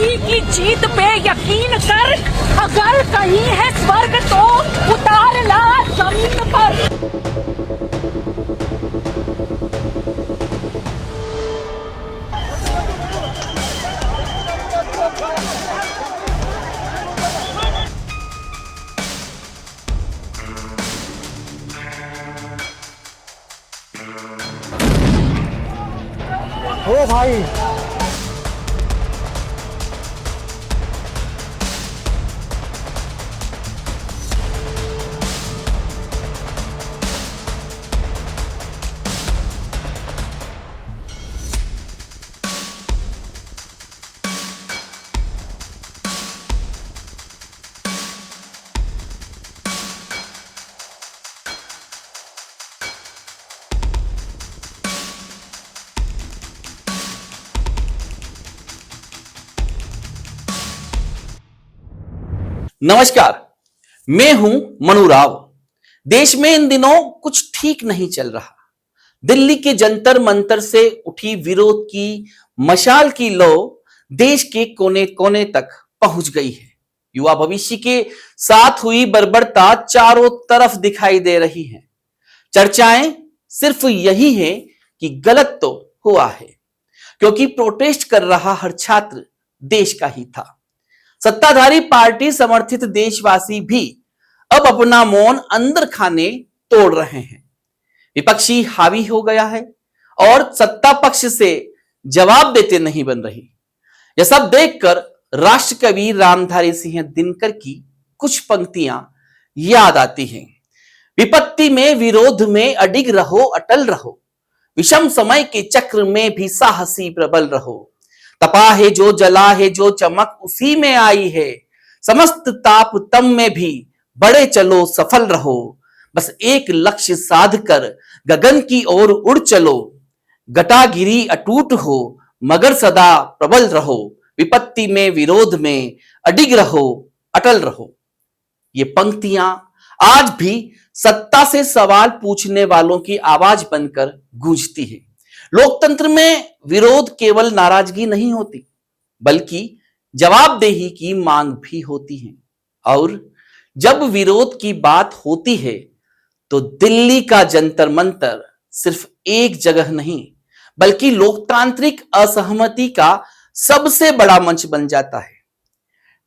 जिंदगी की जीत पे यकीन कर, अगर कहीं है स्वर्ग तो उतार ला जमीन पर। ओ भाई, नमस्कार, मैं हूं मनु राव। देश में इन दिनों कुछ ठीक नहीं चल रहा। दिल्ली के जंतर मंतर से उठी विरोध की मशाल की लौ देश के कोने कोने तक पहुंच गई है। युवा भविष्य के साथ हुई बर्बरता चारों तरफ दिखाई दे रही है। चर्चाएं सिर्फ यही है कि गलत तो हुआ है, क्योंकि प्रोटेस्ट कर रहा हर छात्र देश का ही था। सत्ताधारी पार्टी समर्थित देशवासी भी अब अपना मौन अंदर खाने तोड़ रहे हैं। विपक्षी हावी हो गया है और सत्ता पक्ष से जवाब देते नहीं बन रही। यह सब देखकर राष्ट्रकवि रामधारी सिंह दिनकर की कुछ पंक्तियां याद आती हैं। विपत्ति में विरोध में अडिग रहो, अटल रहो, विषम समय के चक्र में भी साहसी प्रबल रहो। तपा है जो, जला है जो, चमक उसी में आई है। समस्त ताप तम में भी बड़े चलो, सफल रहो। बस एक लक्ष्य साध कर गगन की ओर उड़ चलो। घटागिरी अटूट हो मगर सदा प्रबल रहो। विपत्ति में विरोध में अडिग रहो, अटल रहो। ये पंक्तियां आज भी सत्ता से सवाल पूछने वालों की आवाज बनकर गूंजती है। लोकतंत्र में विरोध केवल नाराजगी नहीं होती, बल्कि जवाबदेही की मांग भी होती है। और जब विरोध की बात होती है तो दिल्ली का जंतर मंतर सिर्फ एक जगह नहीं, बल्कि लोकतांत्रिक असहमति का सबसे बड़ा मंच बन जाता है।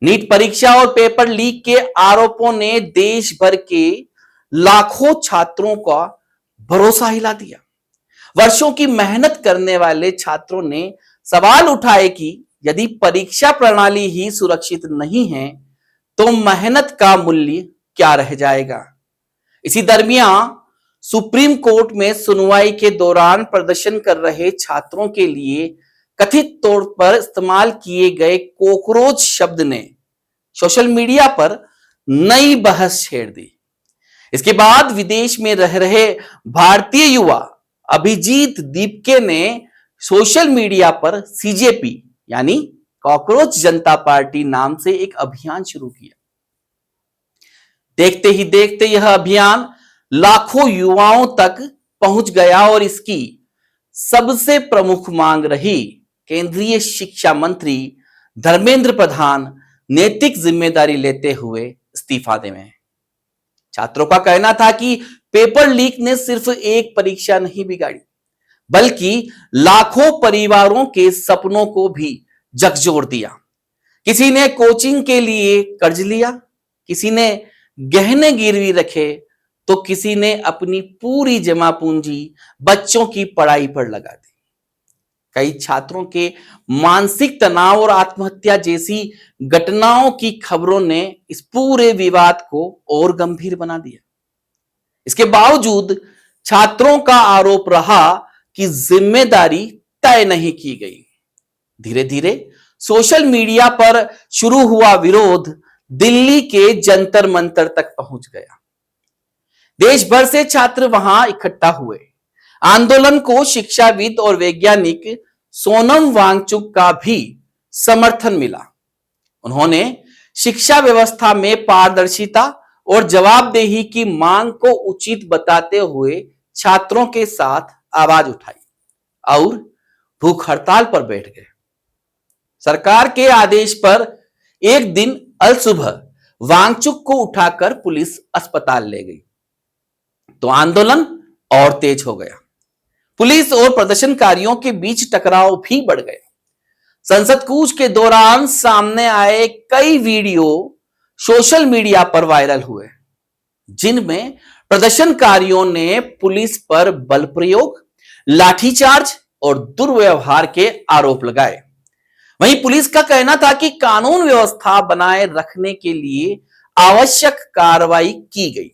नीट परीक्षा और पेपर लीक के आरोपों ने देश भर के लाखों छात्रों का भरोसा हिला दिया। वर्षों की मेहनत करने वाले छात्रों ने सवाल उठाए कि यदि परीक्षा प्रणाली ही सुरक्षित नहीं है तो मेहनत का मूल्य क्या रह जाएगा। इसी दरमियान सुप्रीम कोर्ट में सुनवाई के दौरान प्रदर्शन कर रहे छात्रों के लिए कथित तौर पर इस्तेमाल किए गए कॉकरोच शब्द ने सोशल मीडिया पर नई बहस छेड़ दी। इसके बाद विदेश में रह रहे भारतीय युवा अभिजीत दीपके ने सोशल मीडिया पर सीजेपी यानी कॉकरोच जनता पार्टी नाम से एक अभियान शुरू किया। देखते ही देखते यह अभियान लाखों युवाओं तक पहुंच गया और इसकी सबसे प्रमुख मांग रही केंद्रीय शिक्षा मंत्री धर्मेंद्र प्रधान नैतिक जिम्मेदारी लेते हुए इस्तीफा देवें। छात्रों का कहना था कि पेपर लीक ने सिर्फ एक परीक्षा नहीं बिगाड़ी, बल्कि लाखों परिवारों के सपनों को भी झकझोर दिया। किसी ने कोचिंग के लिए कर्ज लिया, किसी ने गहने गिरवी रखे, तो किसी ने अपनी पूरी जमा पूंजी बच्चों की पढ़ाई पर लगा दी। कई छात्रों के मानसिक तनाव और आत्महत्या जैसी घटनाओं की खबरों ने इस पूरे विवाद को और गंभीर बना दिया। इसके बावजूद छात्रों का आरोप रहा कि जिम्मेदारी तय नहीं की गई। धीरे धीरे सोशल मीडिया पर शुरू हुआ विरोध दिल्ली के जंतर मंतर तक पहुंच गया। देश भर से छात्र वहां इकट्ठा हुए। आंदोलन को शिक्षाविद और वैज्ञानिक सोनम वांगचुक का भी समर्थन मिला। उन्होंने शिक्षा व्यवस्था में पारदर्शिता और जवाबदेही की मांग को उचित बताते हुए छात्रों के साथ आवाज उठाई और भूख हड़ताल पर बैठ गए। सरकार के आदेश पर एक दिन अल सुबह वांगचुक को उठाकर पुलिस अस्पताल ले गई तो आंदोलन और तेज हो गया। पुलिस और प्रदर्शनकारियों के बीच टकराव भी बढ़ गया। संसद कूच के दौरान सामने आए कई वीडियो सोशल मीडिया पर वायरल हुए, जिनमें प्रदर्शनकारियों ने पुलिस पर बल प्रयोग, लाठीचार्ज और दुर्व्यवहार के आरोप लगाए। वहीं पुलिस का कहना था कि कानून व्यवस्था बनाए रखने के लिए आवश्यक कार्रवाई की गई।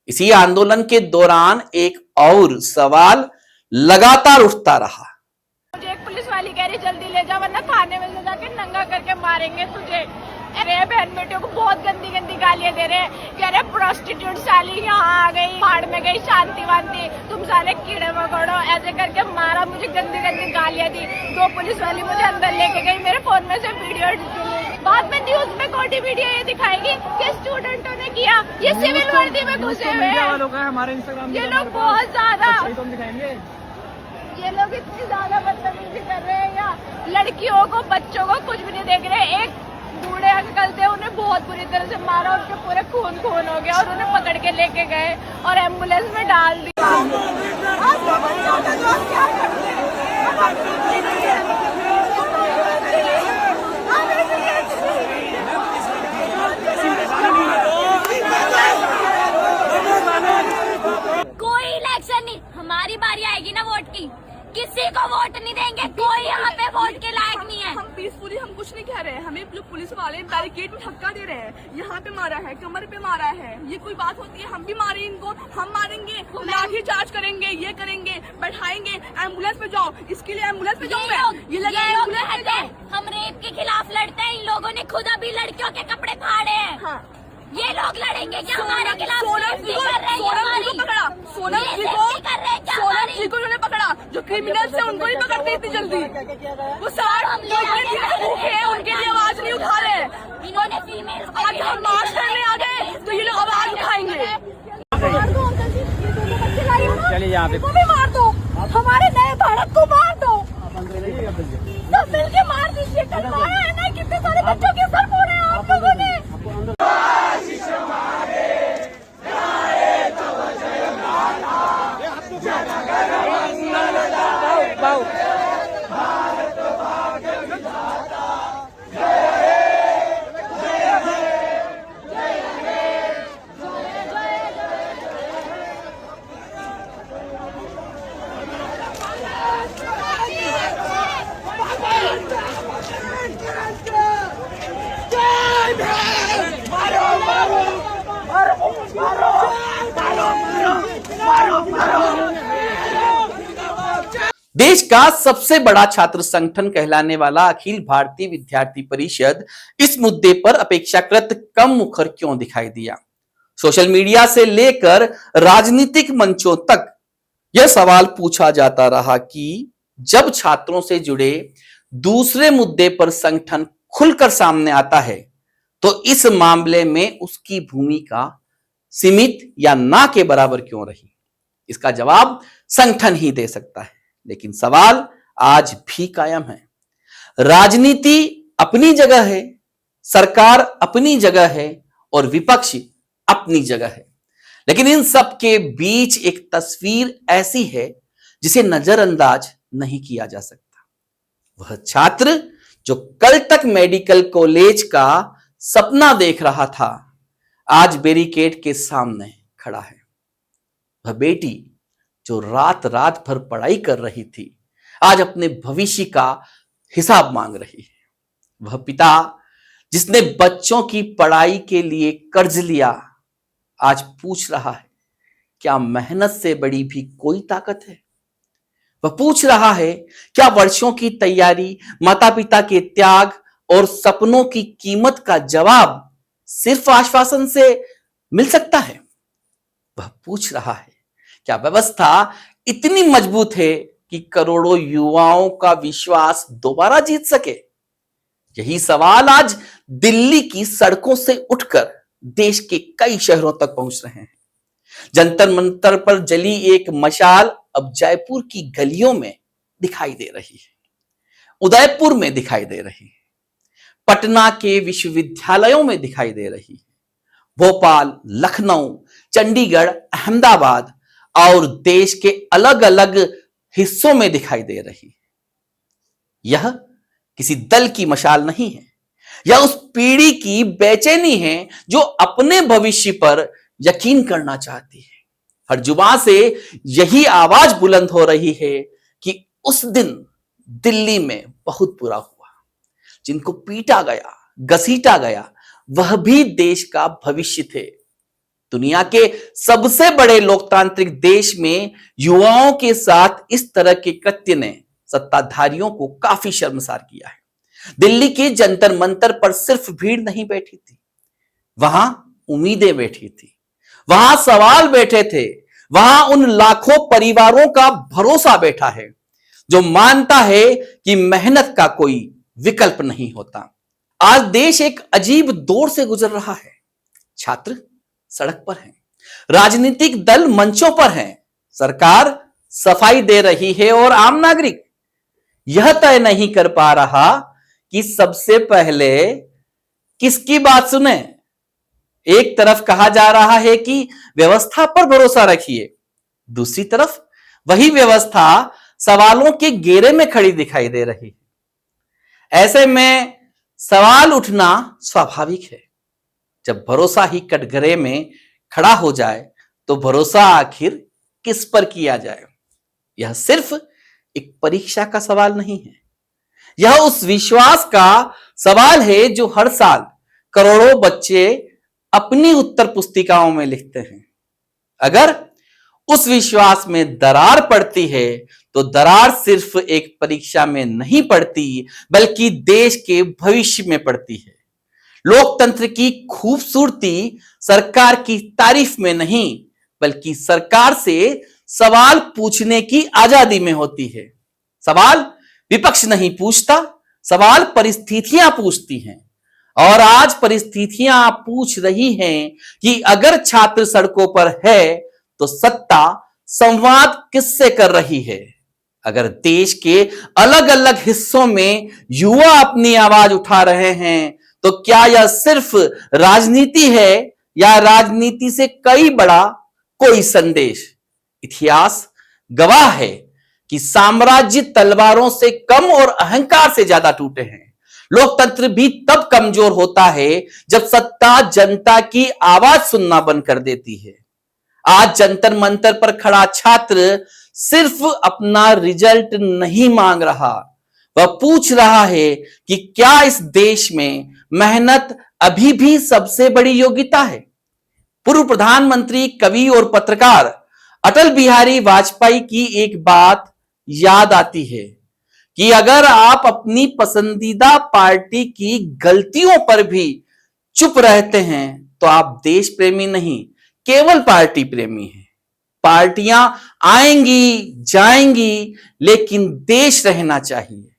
इसी आंदोलन के दौरान एक और सवाल लगातार उठता रहा। मुझे एक पुलिस वाली कह रही जल्दी ले जा वरना थाने में ले जाके नंगा करके मारेंगे तुझे। अरे बहन बेटियों को बहुत गंदी गंदी गालियां दे रहे हैं। कह रहे प्रोस्टिट्यूट साली यहाँ आ गई, पहाड़ में गई शांति वांति, तुम साले कीड़े मकोड़ो, ऐसे करके मारा, मुझे गंदी गंदी गालियां दी। 2 पुलिस वाली मुझे अंदर लेके गई, मेरे फोन में से वीडियो बाद में न्यूज में कोटी वीडियो ये दिखाएगी कि स्टूडेंटों ने किया। ये सिविल वर्दी में घुसे हुए हैं ये लोग, बहुत ज्यादा ये लोग इतनी ज्यादा बदतमीजी कर रहे हैं। यहाँ लड़कियों को, बच्चों को कुछ भी नहीं देख रहे। एक बूढ़े अंकल थे, उन्हें बहुत बुरी तरह से मारा, उनके पूरे खून हो गया और उन्हें पकड़ के लेके गए और एम्बुलेंस में डाल दिया। कोई इलेक्शन नहीं, हमारी बारी आएगी ना वोट की, किसी को वोट नहीं देंगे, कोई यहाँ पे वोट के लायक नहीं है। हम पीसफुली हम कुछ नहीं कह रहे हैं, हमें जो पुलिस वाले बैरिकेड में धक्का दे रहे हैं, यहाँ पे मारा है, कमर पे मारा है, ये कोई बात होती है? हम भी मारे इनको, हम मारेंगे, लाठी चार्ज करेंगे, ये करेंगे, बैठाएंगे, एम्बुलेंस पे जाओ। इसके लिए एम्बुलेंस पे जाऊँ मैं? ये लगा एम्बुलेंस पे जाओ। हम रेप के खिलाफ लड़ते हैं, इन लोगों ने खुद अभी लड़कियों के कपड़े फाड़े हैं। हाँ। ये लोग लड़ेंगे क्या हमारे खिलाफ? सोनम जी को पकड़ा, सोनम जी को उन्होंने पकड़ा, जो क्रिमिनल्स है उनको ही पकड़ते इतनी जल्दी। वो सारे भूखे हैं, उनके लिए आवाज नहीं उठा रहे। इन्होंने फीमेल आज हम मार्च करने आ गए तो ये लोग आवाज उठाएंगे। चलिए यहाँ पे भी मार दो, हमारे नए भारत को मार दो, तो मिल के मार दीजिए। करवाया है ना, कितने सारे बच्चों के सर फोड़े हैं आप लोगों ने। देश का सबसे बड़ा छात्र संगठन कहलाने वाला अखिल भारतीय विद्यार्थी परिषद इस मुद्दे पर अपेक्षाकृत कम मुखर क्यों दिखाई दिया? सोशल मीडिया से लेकर राजनीतिक मंचों तक यह सवाल पूछा जाता रहा कि जब छात्रों से जुड़े दूसरे मुद्दे पर संगठन खुलकर सामने आता है तो इस मामले में उसकी भूमिका सीमित या ना के बराबर क्यों रही? इसका जवाब संगठन ही दे सकता है, लेकिन सवाल आज भी कायम है। राजनीति अपनी जगह है, सरकार अपनी जगह है और विपक्ष अपनी जगह है, लेकिन इन सब के बीच एक तस्वीर ऐसी है जिसे नजरअंदाज नहीं किया जा सकता। वह छात्र जो कल तक मेडिकल कॉलेज का सपना देख रहा था, आज बैरिकेड के सामने खड़ा है। वह बेटी जो रात रात भर पढ़ाई कर रही थी, आज अपने भविष्य का हिसाब मांग रही है। वह पिता जिसने बच्चों की पढ़ाई के लिए कर्ज लिया, आज पूछ रहा है क्या मेहनत से बड़ी भी कोई ताकत है? वह पूछ रहा है क्या वर्षों की तैयारी, माता पिता के त्याग और सपनों की कीमत का जवाब सिर्फ आश्वासन से मिल सकता है? वह पूछ रहा है क्या व्यवस्था इतनी मजबूत है कि करोड़ों युवाओं का विश्वास दोबारा जीत सके? यही सवाल आज दिल्ली की सड़कों से उठकर देश के कई शहरों तक पहुंच रहे हैं। जंतर मंतर पर जली एक मशाल अब जयपुर की गलियों में दिखाई दे रही है। उदयपुर में दिखाई दे रही है, पटना के विश्वविद्यालयों में दिखाई दे रही है, भोपाल, लखनऊ, चंडीगढ़, अहमदाबाद और देश के अलग अलग हिस्सों में दिखाई दे रही है। यह किसी दल की मशाल नहीं है, यह उस पीढ़ी की बेचैनी है जो अपने भविष्य पर यकीन करना चाहती है। हर जुबान से यही आवाज बुलंद हो रही है कि उस दिन दिल्ली में बहुत बुरा हुआ, जिनको पीटा गया, घसीटा गया, वह भी देश का भविष्य थे। दुनिया के सबसे बड़े लोकतांत्रिक देश में युवाओं के साथ इस तरह के कृत्य ने सत्ताधारियों को काफी शर्मसार किया है। दिल्ली के जंतर मंतर पर सिर्फ भीड़ नहीं बैठी थी, वहां उम्मीदें बैठी थी, वहां सवाल बैठे थे, वहां उन लाखों परिवारों का भरोसा बैठा है जो मानता है कि मेहनत का कोई विकल्प नहीं होता। आज देश एक अजीब दौर से गुजर रहा है। छात्र सड़क पर हैं, राजनीतिक दल मंचों पर हैं, सरकार सफाई दे रही है और आम नागरिक यह तय नहीं कर पा रहा कि सबसे पहले किसकी बात सुने। एक तरफ कहा जा रहा है कि व्यवस्था पर भरोसा रखिए, दूसरी तरफ वही व्यवस्था सवालों के घेरे में खड़ी दिखाई दे रही है। ऐसे में सवाल उठना स्वाभाविक है। जब भरोसा ही कटघरे में खड़ा हो जाए तो भरोसा आखिर किस पर किया जाए। यह सिर्फ एक परीक्षा का सवाल नहीं है, यह उस विश्वास का सवाल है जो हर साल करोड़ों बच्चे अपनी उत्तर पुस्तिकाओं में लिखते हैं। अगर उस विश्वास में दरार पड़ती है तो दरार सिर्फ एक परीक्षा में नहीं पड़ती, बल्कि देश के भविष्य में पड़ती है। लोकतंत्र की खूबसूरती सरकार की तारीफ में नहीं, बल्कि सरकार से सवाल पूछने की आजादी में होती है। सवाल विपक्ष नहीं पूछता, सवाल परिस्थितियां पूछती हैं। और आज परिस्थितियां पूछ रही हैं कि अगर छात्र सड़कों पर है तो सत्ता संवाद किससे कर रही है। अगर देश के अलग अलग हिस्सों में युवा अपनी आवाज उठा रहे हैं तो क्या यह सिर्फ राजनीति है या राजनीति से कई बड़ा कोई संदेश। इतिहास गवाह है कि साम्राज्य तलवारों से कम और अहंकार से ज्यादा टूटे हैं। लोकतंत्र भी तब कमजोर होता है जब सत्ता जनता की आवाज सुनना बंद कर देती है। आज जंतर मंतर पर खड़ा छात्र सिर्फ अपना रिजल्ट नहीं मांग रहा, वह पूछ रहा है कि क्या इस देश में मेहनत अभी भी सबसे बड़ी योग्यता है। पूर्व प्रधानमंत्री, कवि और पत्रकार अटल बिहारी वाजपेयी की एक बात याद आती है कि अगर आप अपनी पसंदीदा पार्टी की गलतियों पर भी चुप रहते हैं तो आप देश प्रेमी नहीं, केवल पार्टी प्रेमी हैं। पार्टियां आएंगी जाएंगी, लेकिन देश रहना चाहिए।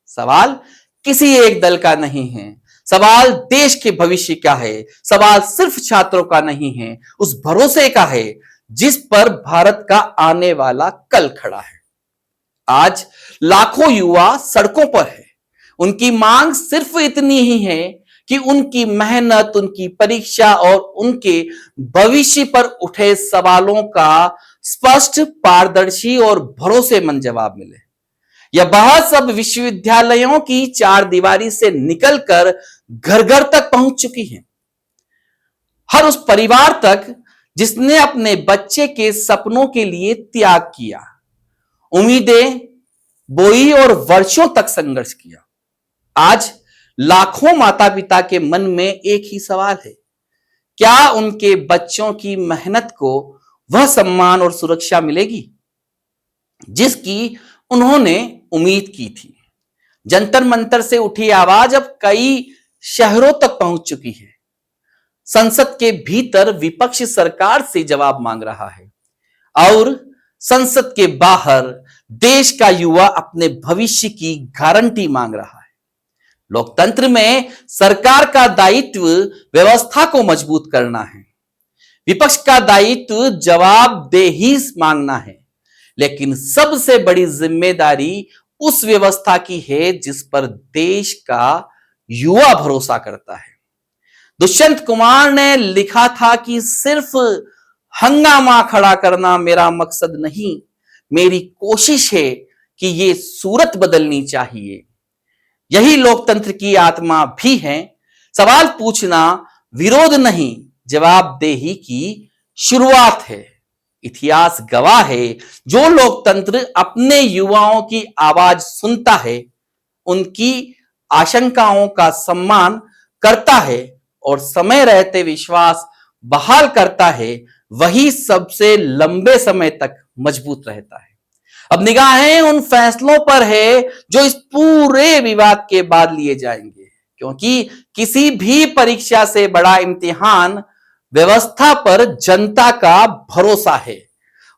सवाल किसी एक दल का नहीं है, सवाल देश के भविष्य का है। सवाल सिर्फ छात्रों का नहीं है, उस भरोसे का है जिस पर भारत का आने वाला कल खड़ा है। आज लाखों युवा सड़कों पर है। उनकी मांग सिर्फ इतनी ही है कि उनकी मेहनत, उनकी परीक्षा और उनके भविष्य पर उठे सवालों का स्पष्ट, पारदर्शी और भरोसेमंद जवाब मिले। यह बात सब विश्वविद्यालयों की चार दीवारी से निकलकर घर घर तक पहुंच चुकी है। हर उस परिवार तक जिसने अपने बच्चे के सपनों के लिए त्याग किया, उम्मीदें बोई और वर्षों तक संघर्ष किया। आज लाखों माता पिता के मन में एक ही सवाल है, क्या उनके बच्चों की मेहनत को वह सम्मान और सुरक्षा मिलेगी जिसकी उन्होंने उम्मीद की थी। जंतर मंतर से उठी आवाज अब कई शहरों तक पहुंच चुकी है। संसद के भीतर विपक्ष सरकार से जवाब मांग रहा है और संसद के बाहर देश का युवा अपने भविष्य की गारंटी मांग रहा है। लोकतंत्र में सरकार का दायित्व व्यवस्था को मजबूत करना है, विपक्ष का दायित्व जवाबदेही मांगना है, लेकिन सबसे बड़ी जिम्मेदारी उस व्यवस्था की है जिस पर देश का युवा भरोसा करता है। दुष्यंत कुमार ने लिखा था कि सिर्फ हंगामा खड़ा करना मेरा मकसद नहीं, मेरी कोशिश है कि ये सूरत बदलनी चाहिए। यही लोकतंत्र की आत्मा भी है। सवाल पूछना विरोध नहीं, जवाबदेही की शुरुआत है। इतिहास गवाह है, जो लोकतंत्र अपने युवाओं की आवाज सुनता है, उनकी आशंकाओं का सम्मान करता है और समय रहते विश्वास बहाल करता है, वही सबसे लंबे समय तक मजबूत रहता है। अब निगाहें उन फैसलों पर है जो इस पूरे विवाद के बाद लिए जाएंगे, क्योंकि किसी भी परीक्षा से बड़ा इम्तिहान व्यवस्था पर जनता का भरोसा है।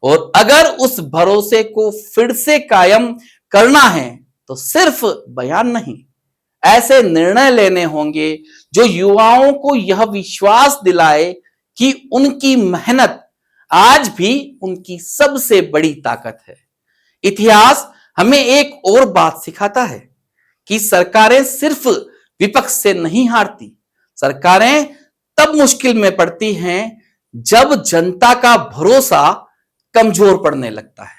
और अगर उस भरोसे को फिर से कायम करना है तो सिर्फ बयान नहीं, ऐसे निर्णय लेने होंगे जो युवाओं को यह विश्वास दिलाए कि उनकी मेहनत आज भी उनकी सबसे बड़ी ताकत है। इतिहास हमें एक और बात सिखाता है कि सरकारें सिर्फ विपक्ष से नहीं हारती, सरकारें तब मुश्किल में पड़ती हैं जब जनता का भरोसा कमजोर पड़ने लगता है।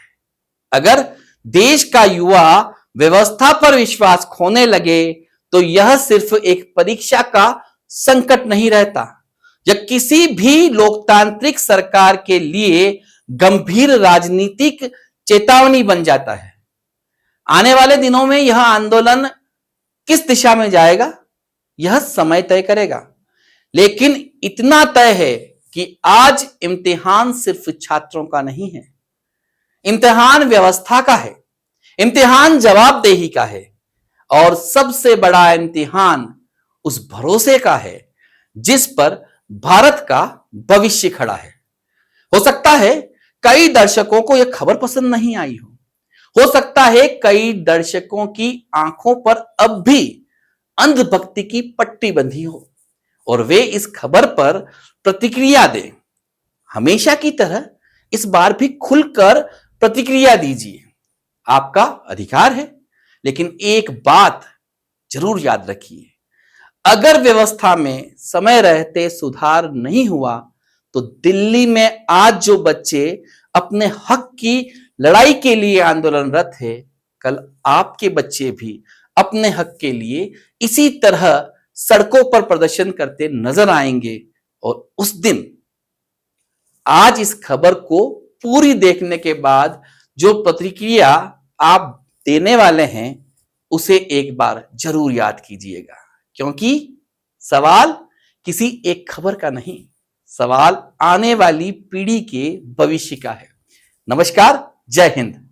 अगर देश का युवा व्यवस्था पर विश्वास खोने लगे तो यह सिर्फ एक परीक्षा का संकट नहीं रहता, यह किसी भी लोकतांत्रिक सरकार के लिए गंभीर राजनीतिक चेतावनी बन जाता है। आने वाले दिनों में यह आंदोलन किस दिशा में जाएगा, यह समय तय करेगा। लेकिन इतना तय है कि आज इम्तिहान सिर्फ छात्रों का नहीं है, इम्तिहान व्यवस्था का है, इम्तिहान जवाबदेही का है और सबसे बड़ा इम्तिहान उस भरोसे का है जिस पर भारत का भविष्य खड़ा है। हो सकता है कई दर्शकों को यह खबर पसंद नहीं आई हो सकता है कई दर्शकों की आंखों पर अब भी अंधभक्ति की पट्टी बंधी हो और वे इस खबर पर प्रतिक्रिया दें। हमेशा की तरह इस बार भी खुलकर प्रतिक्रिया दीजिए, आपका अधिकार है। लेकिन एक बात जरूर याद रखिए, अगर व्यवस्था में समय रहते सुधार नहीं हुआ तो दिल्ली में आज जो बच्चे अपने हक की लड़ाई के लिए आंदोलनरत है, कल आपके बच्चे भी अपने हक के लिए इसी तरह सड़कों पर प्रदर्शन करते नजर आएंगे। और उस दिन आज इस खबर को पूरी देखने के बाद जो प्रतिक्रिया आप देने वाले हैं उसे एक बार जरूर याद कीजिएगा, क्योंकि सवाल किसी एक खबर का नहीं, सवाल आने वाली पीढ़ी के भविष्य का है। नमस्कार, जय हिंद।